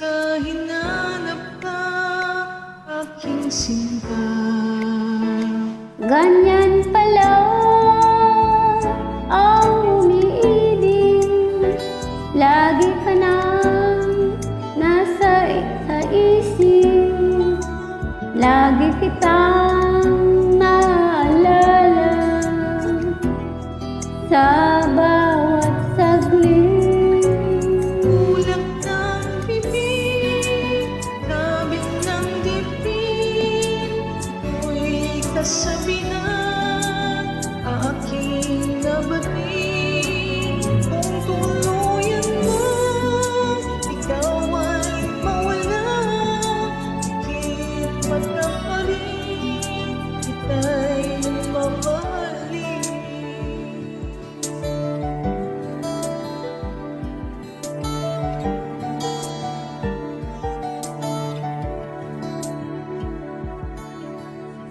ka hinanap ka, aking sinta. Ganyan pala ang umiibig, lagi ka nang nasa isip, lagi kitang naalala sa bawat saglit. Ulap ng bibig, kabig ng dibdib, mo'y kasabi na aking nabatid. Kung tuluyan mo, ikaw ay mawala, higit pa na pa rin kita'y mamahalin.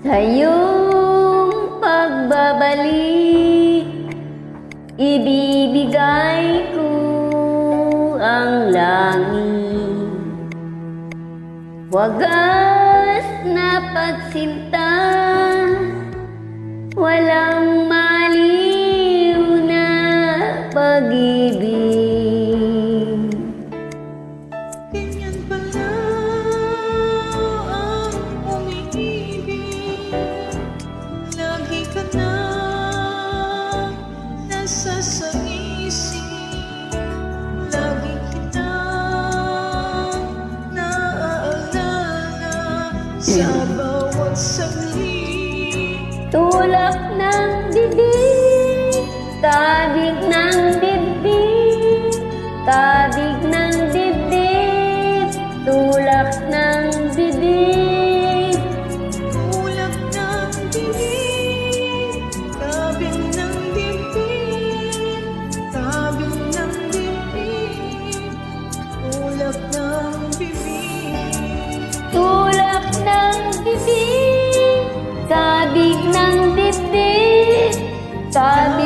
Sa iyong pagbabalik, ibibigay ko ang langit. Wagas na pagsinta, walang maliw na pag-ibig. Ganyan pala ang umiibig, lagi ka na nasa sa isip, lagi kita naaalala sa bawat saglit. Tulak ng bibig, kabig ng dibdib, kabig ng dibdib, tulak ng bibig. Ulap ng bibig, kabig ng dibdib, kabig ng dibdib, ulap ng bibig. Tulak ng bibig, kabig ng dibdib, kabig